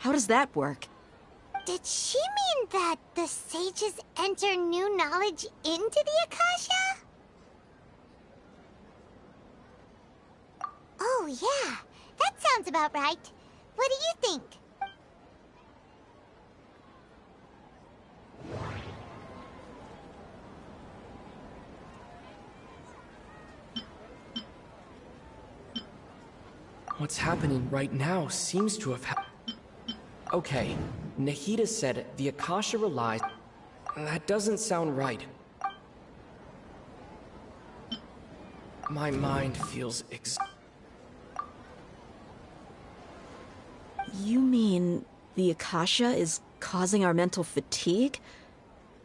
How does that work? Did she mean that the sages enter new knowledge into the Akasha? Oh, yeah. That sounds about right. What do you think? What's happening right now seems to have Okay, Nahida said the Akasha relies... That doesn't sound right. My mind feels You mean the Akasha is causing our mental fatigue?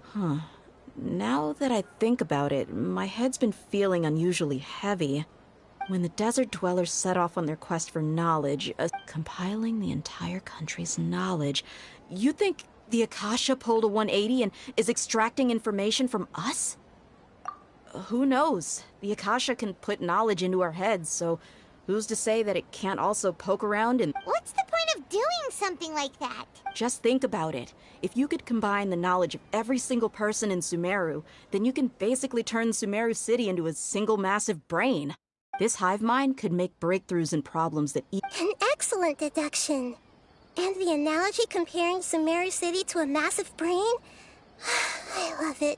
Huh. Now that I think about it, my head's been feeling unusually heavy. When the desert dwellers set off on their quest for knowledge, compiling the entire country's knowledge, you think the Akasha pulled a 180 and is extracting information from us? Who knows? The Akasha can put knowledge into our heads, so who's to say that it can't also poke around and... What's the point of doing something like that? Just think about it. If you could combine the knowledge of every single person in Sumeru, then you can basically turn Sumeru City into a single massive brain. This hive mind could make breakthroughs in problems that... An excellent deduction. And the analogy comparing Sumeru City to a massive brain? I love it.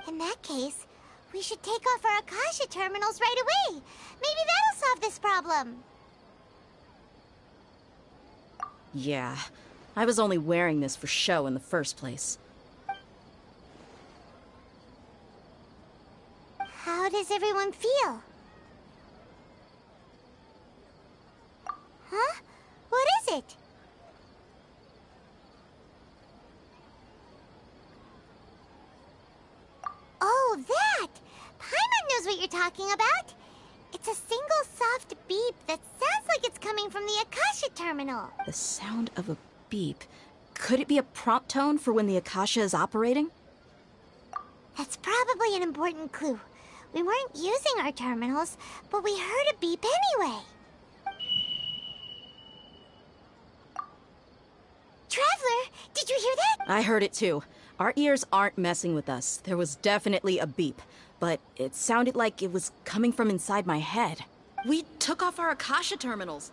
In that case, we should take off our Akasha terminals right away. Maybe that'll solve this problem. Yeah, I was only wearing this for show in the first place. How does everyone feel? Huh? What is it? Oh, that! Paimon knows what you're talking about. It's a single soft beep that sounds like it's coming from the Akasha terminal. The sound of a beep. Could it be a prompt tone for when the Akasha is operating? That's probably an important clue. We weren't using our terminals, but we heard a beep anyway. Traveler, did you hear that? I heard it too. Our ears aren't messing with us. There was definitely a beep, but it sounded like it was coming from inside my head. We took off our Akasha terminals.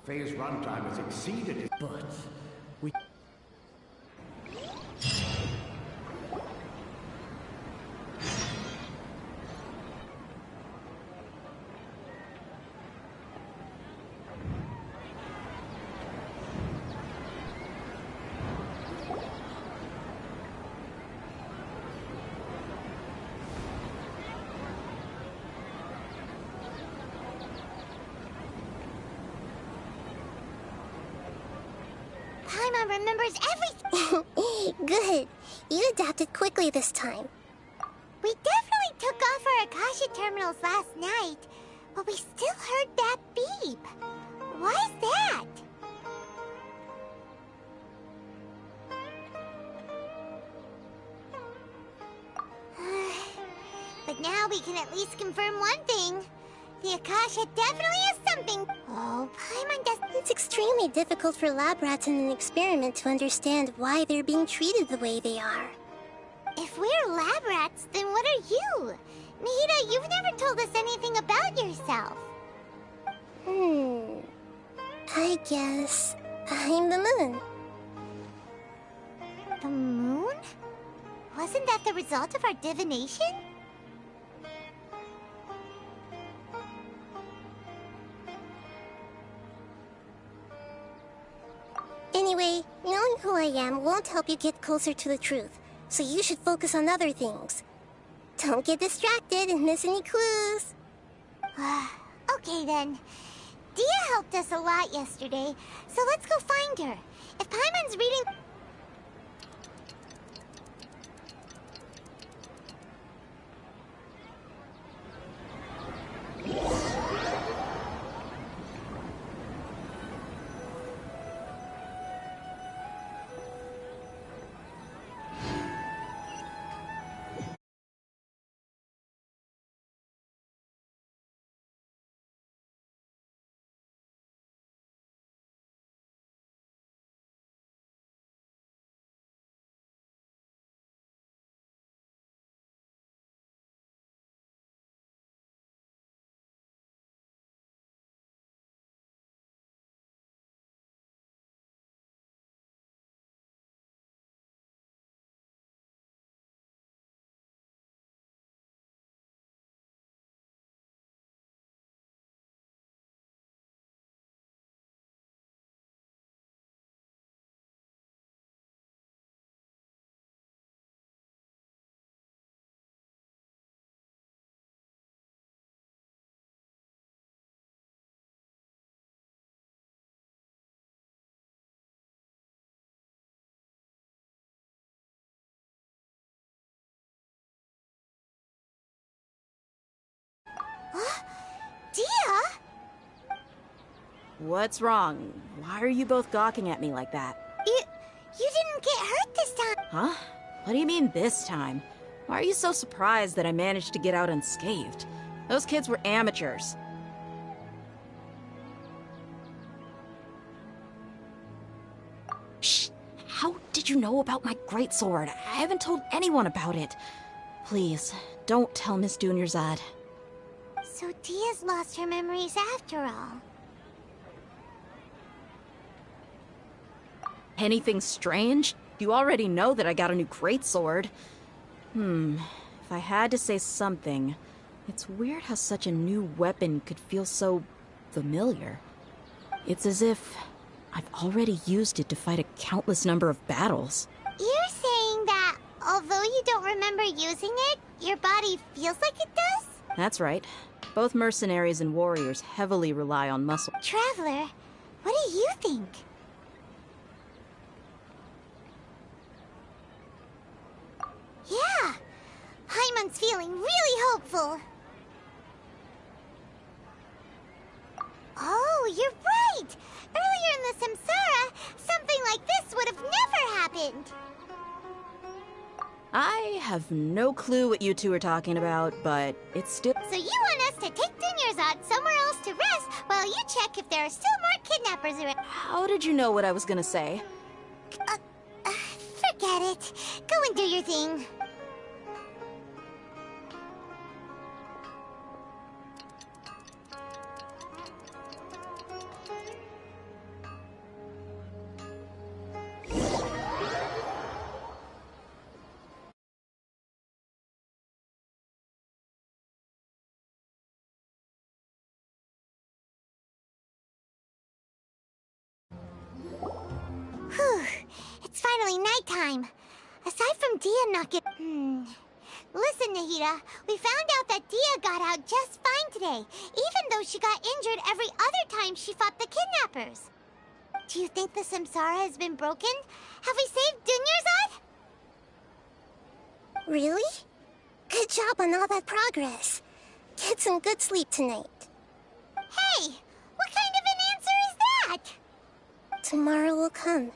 Phase runtime has exceeded it, but we... Paimon remembers everything. Good. You adapted quickly this time. We definitely took off our Akasha terminals last night, but we still heard that beep. Why is that? But now we can at least confirm one thing. The Akasha definitely is something. Oh, Paimon does... It's extremely difficult for lab rats in an experiment to understand why they're being treated the way they are. If we're lab rats, then what are you? Nahida, you've never told us anything about yourself. I guess I'm the moon. The moon? Wasn't that the result of our divination? Anyway, knowing who I am won't help you get closer to the truth, so you should focus on other things. Don't get distracted and miss any clues. Okay then. Dia helped us a lot yesterday, so let's go find her. If Paimon's reading... Dia? What's wrong? Why are you both gawking at me like that? You didn't get hurt this time. Huh? What do you mean this time? Why are you so surprised that I managed to get out unscathed? Those kids were amateurs. Shh! How did you know about my greatsword? I haven't told anyone about it. Please, don't tell Miss Dunyarzad. So Dia's lost her memories after all. Anything strange? You already know that I got a new greatsword. If I had to say something, it's weird how such a new weapon could feel so familiar. It's as if I've already used it to fight a countless number of battles. You're saying that although you don't remember using it, your body feels like it does? That's right. Both mercenaries and warriors heavily rely on muscle. Traveler, what do you think? Yeah, Paimon's feeling really hopeful. Oh, you're right! Earlier in the Samsara, something like this would have never happened. I have no clue what you two are talking about, but it's still... So you want us to take Dunyarzad somewhere else to rest while you check if there are still more kidnappers around? How did you know what I was gonna say? Forget it. Go and do your thing. Whew. It's finally nighttime. Aside from Dia not get... Listen, Nahida, we found out that Dia got out just fine today, even though she got injured every other time she fought the kidnappers. Do you think the Samsara has been broken? Have we saved Dunyarzad? Really? Good job on all that progress. Get some good sleep tonight. Hey, what kind of an answer is that? Tomorrow will come.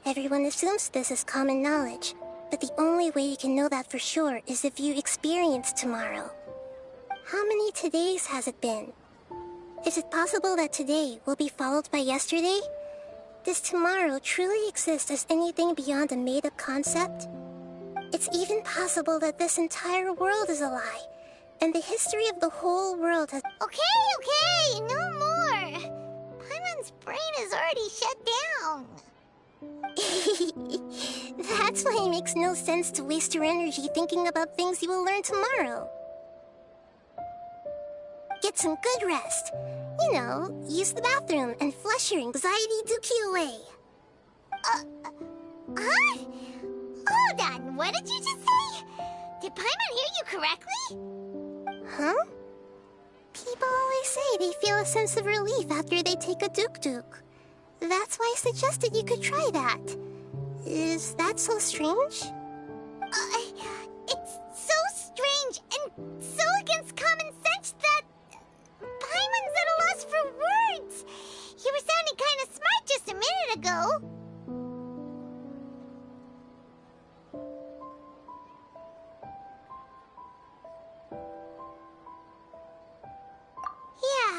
Everyone assumes this is common knowledge, but the only way you can know that for sure is if you experience tomorrow. How many todays has it been? Is it possible that today will be followed by yesterday? Does tomorrow truly exist as anything beyond a made-up concept? It's even possible that this entire world is a lie, and the history of the whole world has... Okay, no more. Paimon's brain is already shut down. That's why it makes no sense to waste your energy thinking about things you will learn tomorrow. Get some good rest. You know, use the bathroom and flush your anxiety dookie away. Huh? Hold on, what did you just say? Did Paimon hear you correctly? Huh? People always say they feel a sense of relief after they take a duk-duk. That's why I suggested you could try that. Is that so strange? It's so strange and so against common sense that Paimon's at a loss for words. You were sounding kind of smart just a minute ago. Yeah,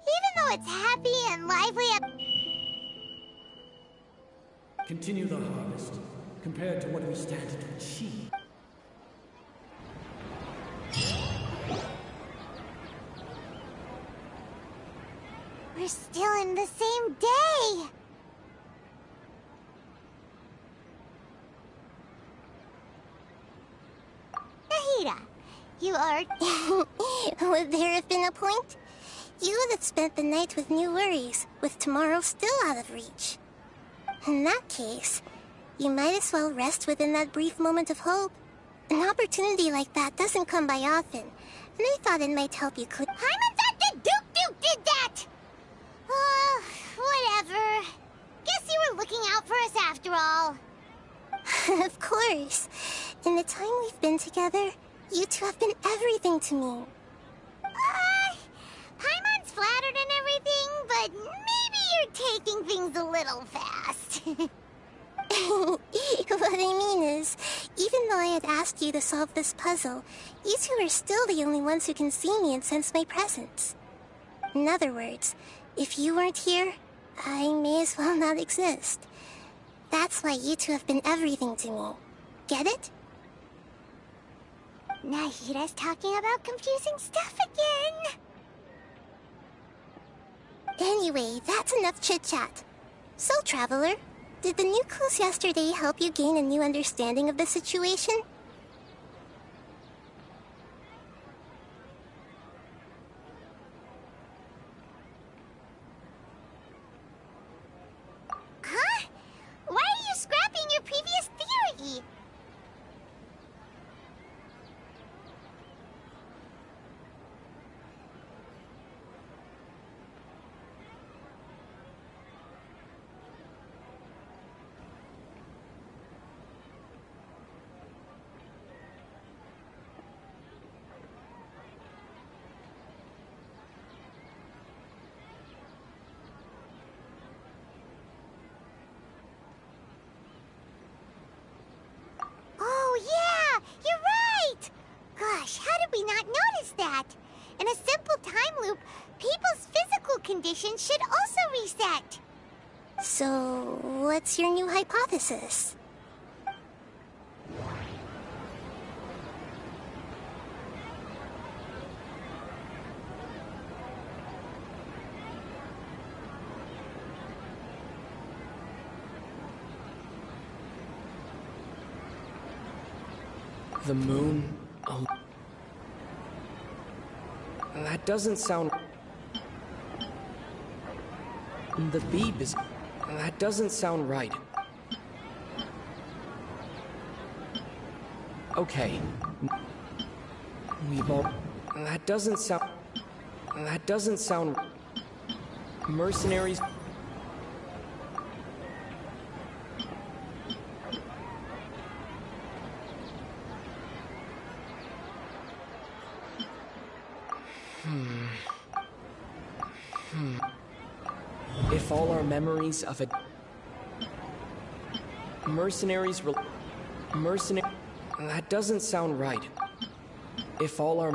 even though it's happy and lively up... Continue the harvest, compared to what we stand to achieve. We're still in the same day. Nahida, you are... Would there have been a point? You would have spent the night with new worries, with tomorrow still out of reach. In that case, you might as well rest within that brief moment of hope. An opportunity like that doesn't come by often, and I thought it might help you clear... Paimon's at the Duke did that! Whatever. Guess you were looking out for us after all. Of course. In the time we've been together, you two have been everything to me. little fast. What I mean is, even though I had asked you to solve this puzzle, you two are still the only ones who can see me and sense my presence. In other words, if you weren't here, I may as well not exist. That's why you two have been everything to me. Get it? Nahira's talking about confusing stuff again. Anyway, that's enough chit-chat. So, Traveler, did the new clues yesterday help you gain a new understanding of the situation? Huh? Why are you scrapping your previous theory? Oh, yeah! You're right! Gosh, how did we not notice that? In a simple time loop, people's physical conditions should also reset. So, what's your new hypothesis? The moon... Oh. That doesn't sound... The beep is... That doesn't sound right. Okay. We've all... That doesn't sound... That doesn't sound... Mercenaries... If all our memories of a... Mercenaries... Mercenary... That doesn't sound right. If all our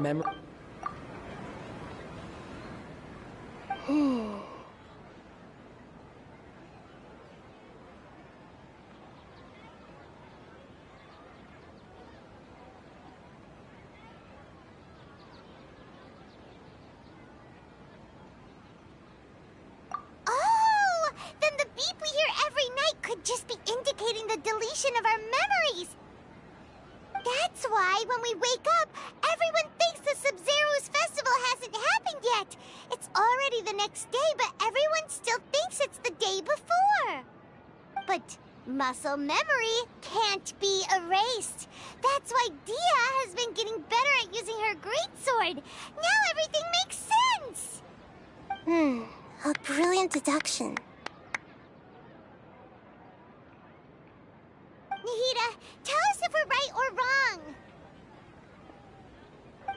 Oh! Then the beep we hear every night could just be indicating the deletion of our memories. That's why when we wake up, everyone thinks the Sub-Zero's festival hasn't happened yet. It's already the next day, but everyone still thinks it's the day before. But muscle memory can't be erased. That's why Dia has been getting better at using her greatsword. Now everything makes sense. A brilliant deduction. Nahida, tell us if we're right or wrong.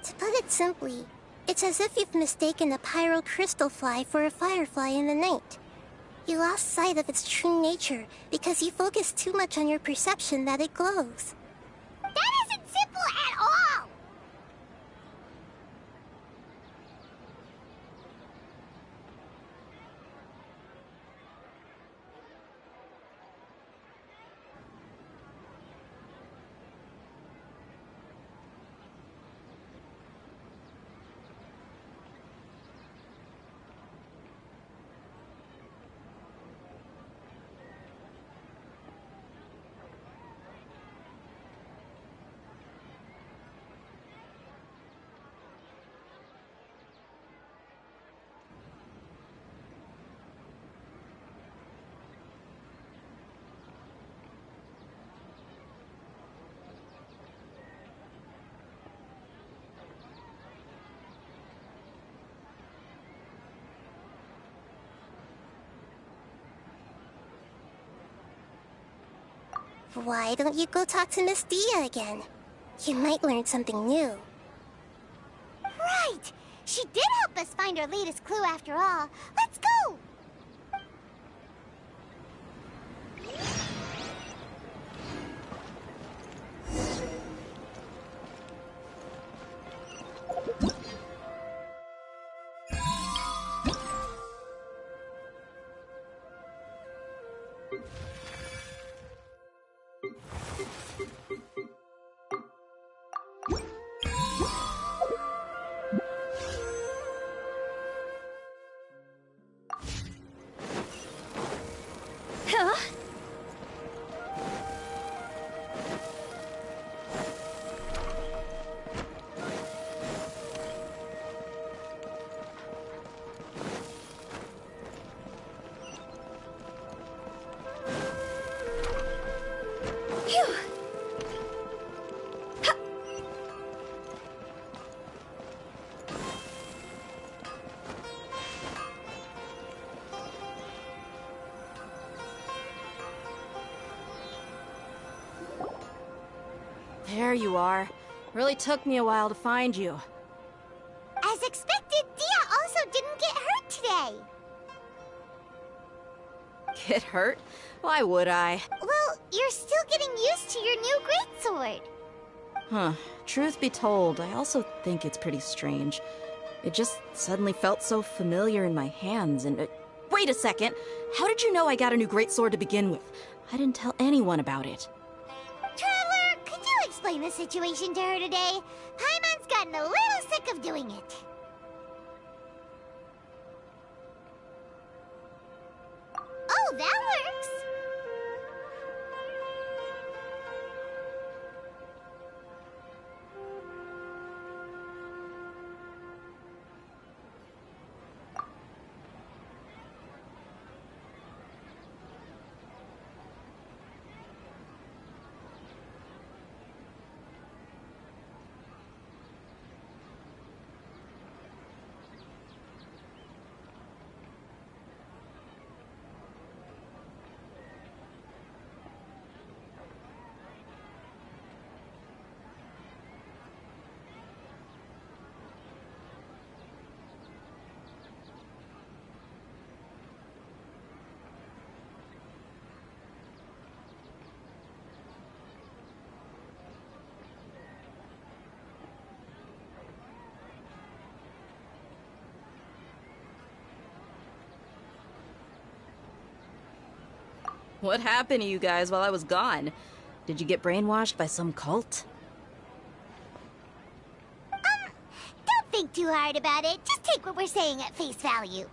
To put it simply, it's as if you've mistaken a pyro crystal fly for a firefly in the night. You lost sight of its true nature because you focused too much on your perception that it glows. That isn't simple at all. Why don't you go talk to Miss Dia again? You might learn something new. Right! She did help us find our latest clue after all. Let's go! There you are. Really took me a while to find you. As expected, Dia also didn't get hurt today. Get hurt? Why would I? Well, you're still getting used to your new greatsword. Huh. Truth be told, I also think it's pretty strange. It just suddenly felt so familiar in my hands, and wait a second! How did you know I got a new greatsword to begin with? I didn't tell anyone about it. Traveler, could you explain the situation to her today? Paimon's gotten a little sick of doing it. Oh, that works. What happened to you guys while I was gone? Did you get brainwashed by some cult? Don't think too hard about it. Just take what we're saying at face value.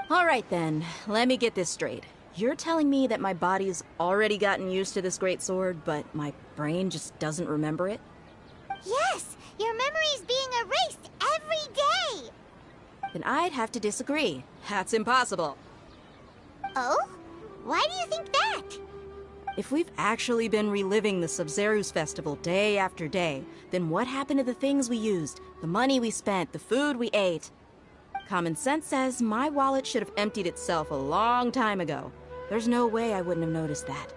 Alright then, let me get this straight. You're telling me that my body's already gotten used to this great sword, but my brain just doesn't remember it? Yes, your memory's being erased every day. Then I'd have to disagree. That's impossible. Oh? Why do you think that? If we've actually been reliving the Sub-Zeru's festival day after day, then what happened to the things we used, the money we spent, the food we ate? Common sense says my wallet should have emptied itself a long time ago. There's no way I wouldn't have noticed that.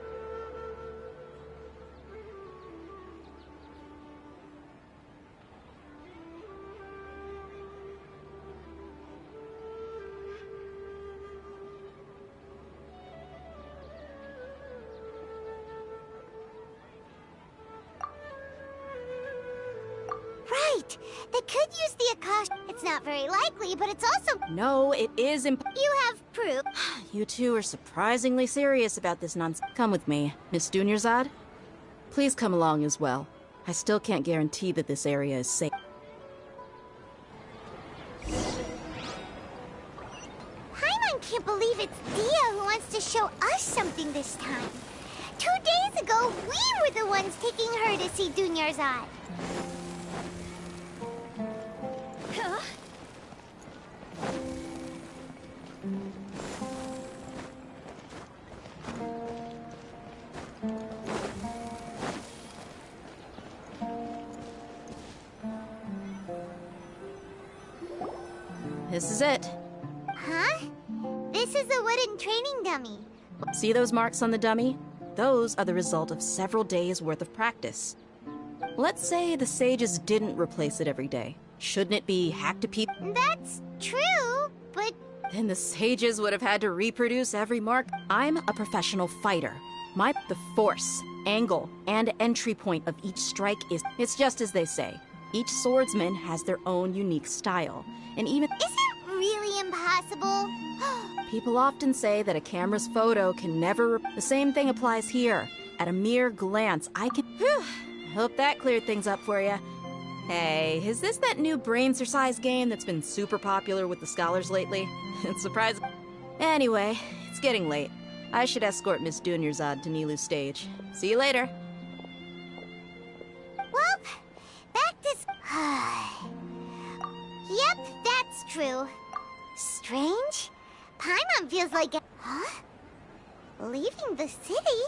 Right. They could use the Akash. It's not very likely, but it's also... No, it is You have proof. You two are surprisingly serious about this nonsense. Come with me, Miss Dunyarzad. Please come along as well. I still can't guarantee that this area is safe. Paimon can't believe it's Dia who wants to show us something this time. 2 days ago, we were the ones taking her to see Dunyarzad. Huh? This is it. Huh? This is a wooden training dummy. See those marks on the dummy? Those are the result of several days' worth of practice. Let's say the sages didn't replace it every day. Shouldn't it be hacked to pieces? That's true, but... Then the sages would have had to reproduce every mark. I'm a professional fighter. The force, angle, and entry point of each strike is... It's just as they say. Each swordsman has their own unique style. And even... Is it really impossible? People often say that a camera's photo can never... The same thing applies here. At a mere glance, I can... Whew, I hope that cleared things up for you. Hey, is this that new brain exercise game that's been super popular with the scholars lately? It's surprising. Anyway, it's getting late. I should escort Miss Dunyarzad to Nilu's stage. See you later. Well, back to... Yep, that's true. Strange? Paimon feels like... Huh? Leaving the city?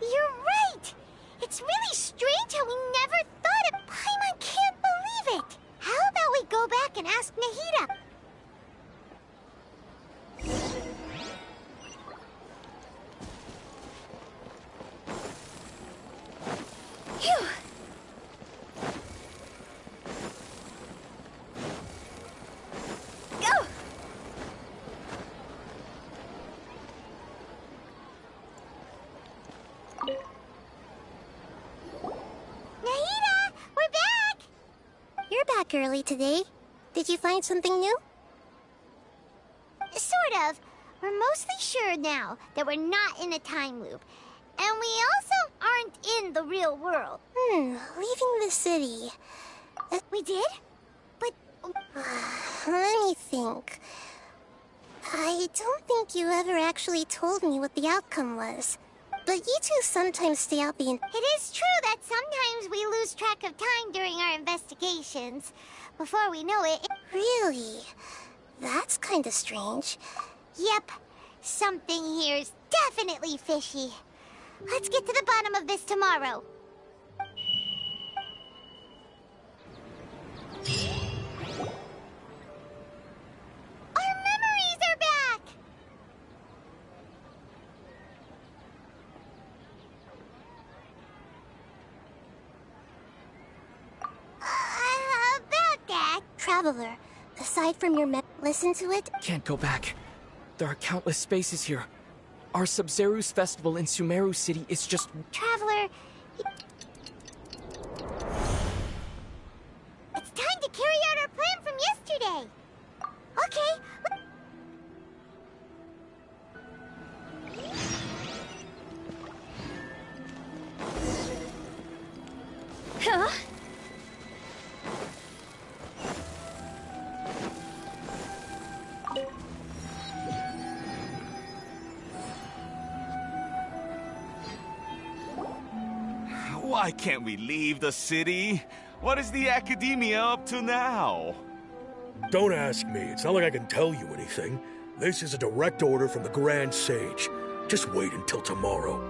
You're right! It's really strange how we never thought of... Paimon can't believe it! How about we go back and ask Nahida? Phew! early today. Did you find something new? Sort of. We're mostly sure now that we're not in a time loop. And we also aren't in the real world. Leaving the city. We did? But... Let me think. I don't think you ever actually told me what the outcome was. But you two sometimes stay out the... It is true that sometimes we lose track of time during our investigations. Before we know it... Really? That's kinda strange. Yep. Something here's definitely fishy. Let's get to the bottom of this tomorrow. Our memories are back! About that... Traveler, aside from your listen to it? Can't go back. There are countless spaces here. Our Sumeru's festival in Sumeru City is just... Traveler... It's time to carry out our plan from yesterday. Okay. Huh? Why can't we leave the city? What is the academia up to now? Don't ask me. It's not like I can tell you anything. This is a direct order from the Grand Sage. Just wait until tomorrow.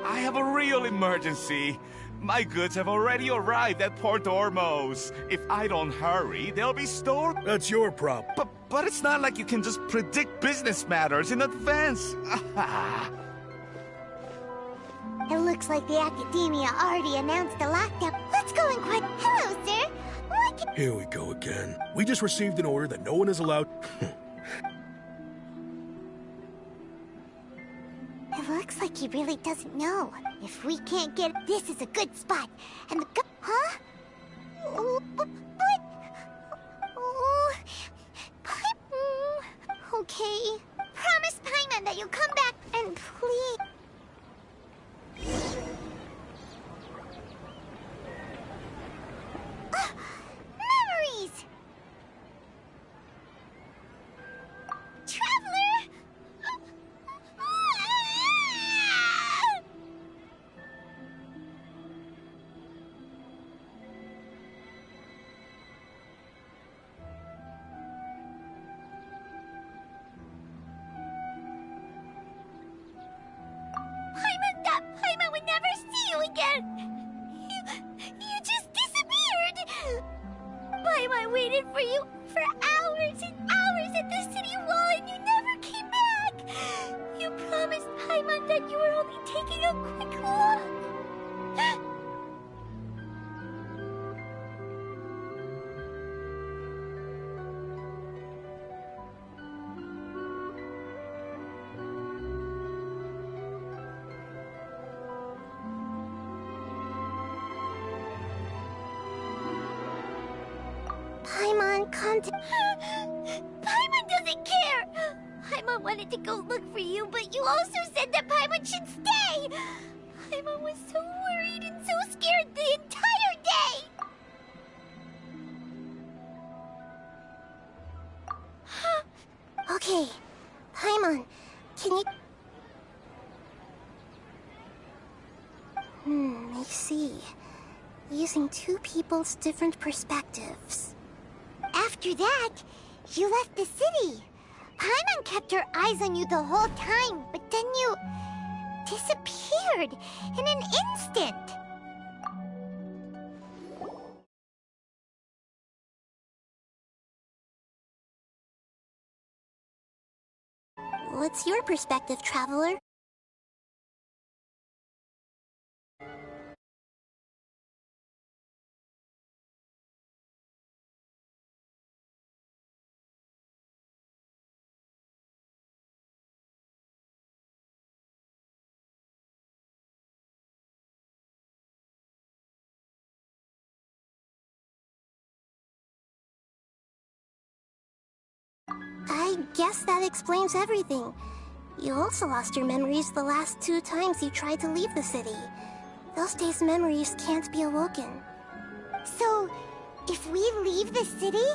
I have a real emergency. My goods have already arrived at Port Ormos. If I don't hurry, they'll be stored. That's your problem. But it's not like you can just predict business matters in advance. It looks like the academia already announced a lockdown. Let's go and quiet. Hello, sir. What? Here we go again. We just received an order that no one is allowed... It looks like he really doesn't know. If we can't get... This is a good spot. And the... Huh? But... Oh... Okay. Promise Paimon that you'll come back and please... Memories! Traveler! Paimon would never see you again! You just disappeared! Paimon waited for you for hours and hours at the city wall and you never came back! You promised Paimon that you were only taking a quick look! Paimon, Paimon doesn't care! Paimon wanted to go look for you, but you also said that Paimon should stay! Paimon was so worried and so scared the entire day! Okay. Paimon, can you... I see. Using two people's different perspectives. After that, you left the city. Paimon kept her eyes on you the whole time, but then you disappeared in an instant. What's your perspective, Traveler? I guess that explains everything. You also lost your memories the last 2 times you tried to leave the city. Those days' memories can't be awoken. So, if we leave the city,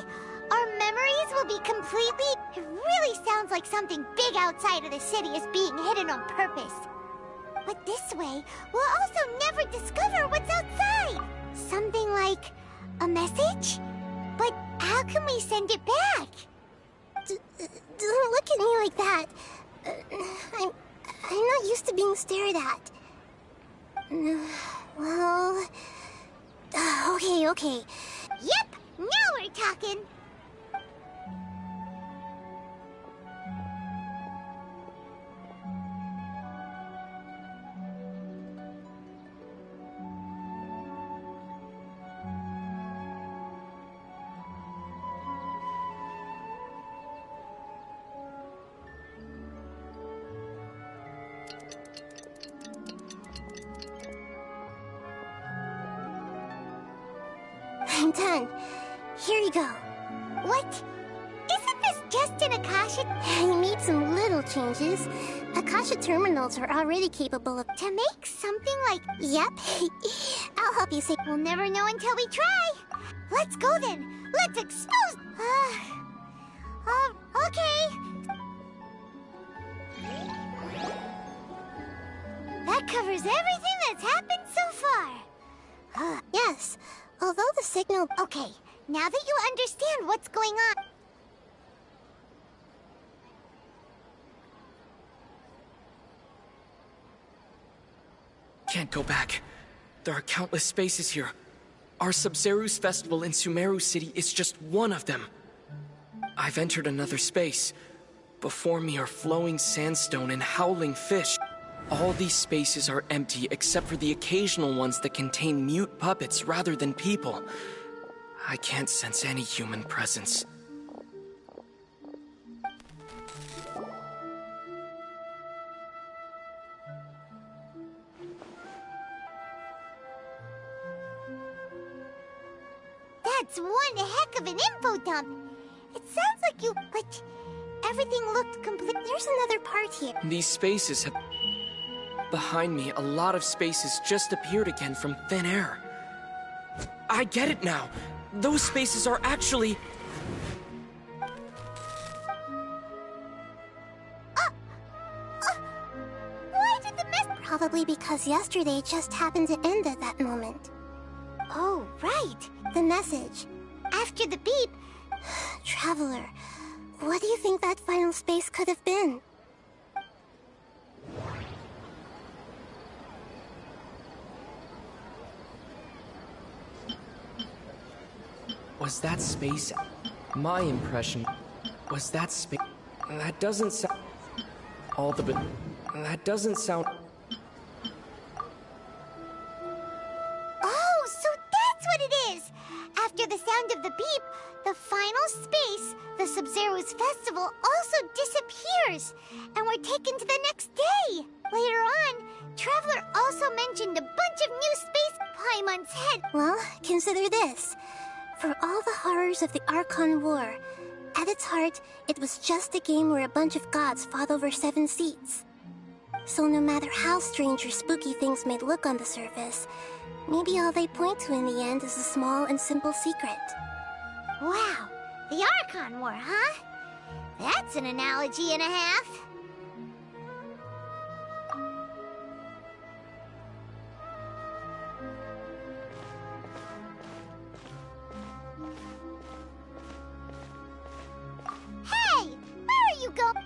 our memories will be completely... It really sounds like something big outside of the city is being hidden on purpose. But this way, we'll also never discover what's outside. Something like a message? But how can we send it back? Don't look at me like that. I'm not used to being stared at. Well... okay. Yep, now we're talking. I'm done. Here you go. What? Isn't this just an Akasha? You made some little changes. Akasha terminals are already capable of... To make something like... Yep. I'll help you say... We'll never know until we try. Let's go then. Let's expose... okay. That covers everything that's happened so far. Yes. Although the signal... Okay, now that you understand what's going on... Can't go back. There are countless spaces here. Our Sumeru's festival in Sumeru City is just one of them. I've entered another space. Before me are flowing sandstone and howling fish. All these spaces are empty except for the occasional ones that contain mute puppets rather than people. I can't sense any human presence. That's one heck of an info dump. It sounds like you... But everything looked complete. There's another part here. These spaces have... Behind me, a lot of spaces just appeared again from thin air. I get it now. Those spaces are actually... Why did the mess... Probably because yesterday just happened to end at that moment. Oh, right. The message. After the beep... Traveler, what do you think that final space could have been? Was that space... My impression... Was that space... That doesn't sound... All the... That doesn't sound... Oh, so that's what it is! After the sound of the beep, the final space, the Sumeru's festival, also disappears. And we're taken to the next day. Later on, Traveler also mentioned a bunch of new space... Paimon's head... Well, consider this. For all the horrors of the Archon War, at its heart, it was just a game where a bunch of gods fought over 7 seats. So no matter how strange or spooky things may look on the surface, maybe all they point to in the end is a small and simple secret. Wow, the Archon War, huh? That's an analogy and a half. Hey, where are you going?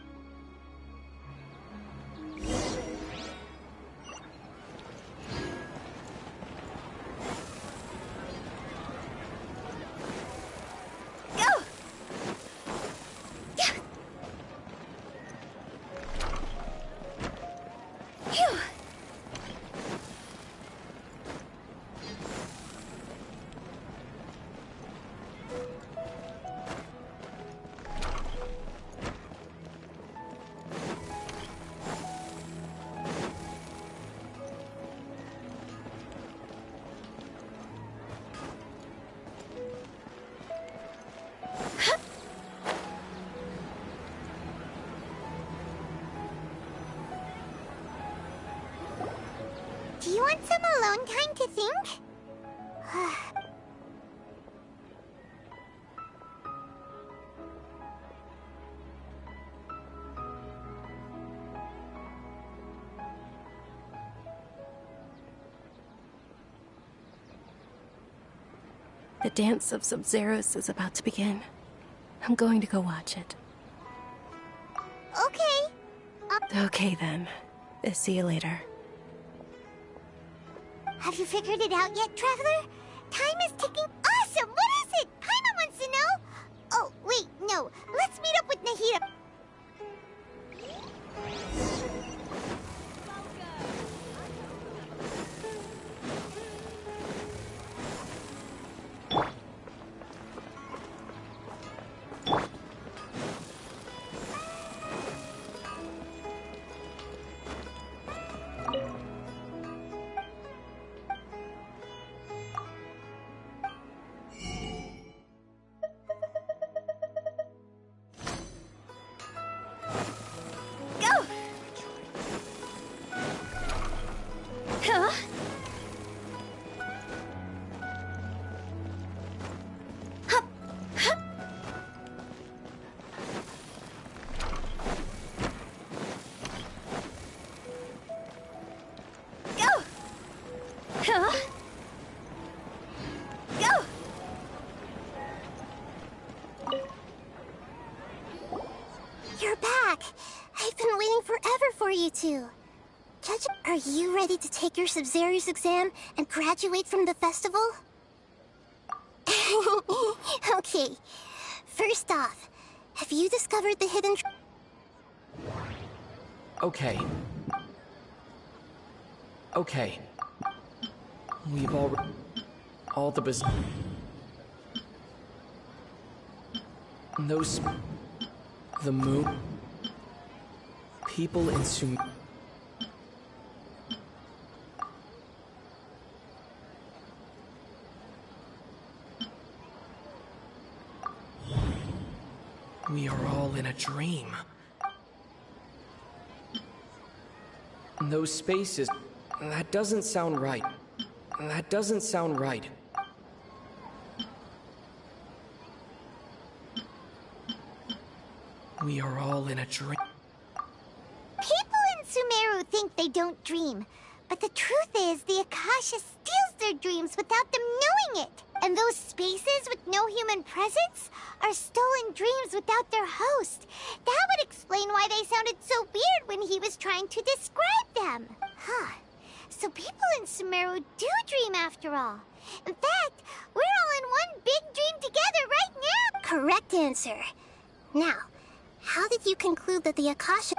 want some alone time to think? The dance of Sub-Zeros is about to begin. I'm going to go watch it. Okay. Okay then. See you later. Have you figured it out yet, Traveler? Time is ticking. Awesome! What is it? Paimon wants to know. Oh, wait, no. Let's meet up with Nahida. You're back! I've been waiting forever for you two. Judge, are you ready to take your Sub-Zero's exam and graduate from the festival? Okay. First off, have you discovered the hidden Okay. Okay. We've all the those... The moon... People in We are all in a dream. Those spaces... That doesn't sound right. That doesn't sound right. We are all in a dream. People in Sumeru think they don't dream. But the truth is, the Akasha steals their dreams without them knowing it. And those spaces with no human presence are stolen dreams without their host. That would explain why they sounded so weird when he was trying to describe them. Huh. So people in Sumeru do dream after all. In fact, we're all in one big dream together right now. Correct answer. Now, how did you conclude that the Akasha...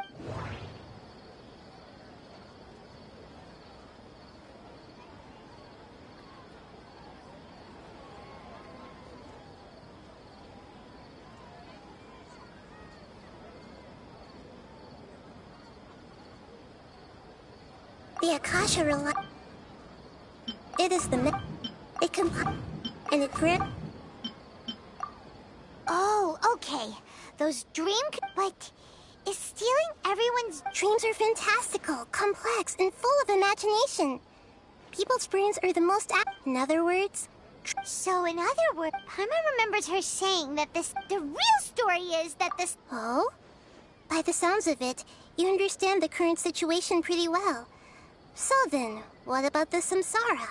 The Akasha It is the it and it grant. Oh, okay. Those but is stealing everyone's Dreams are fantastical, complex, and full of imagination. People's brains are the most in other words... So in other words, Paimon remembers her saying that the real story is that this... Oh? By the sounds of it, you understand the current situation pretty well. So then, what about the samsara?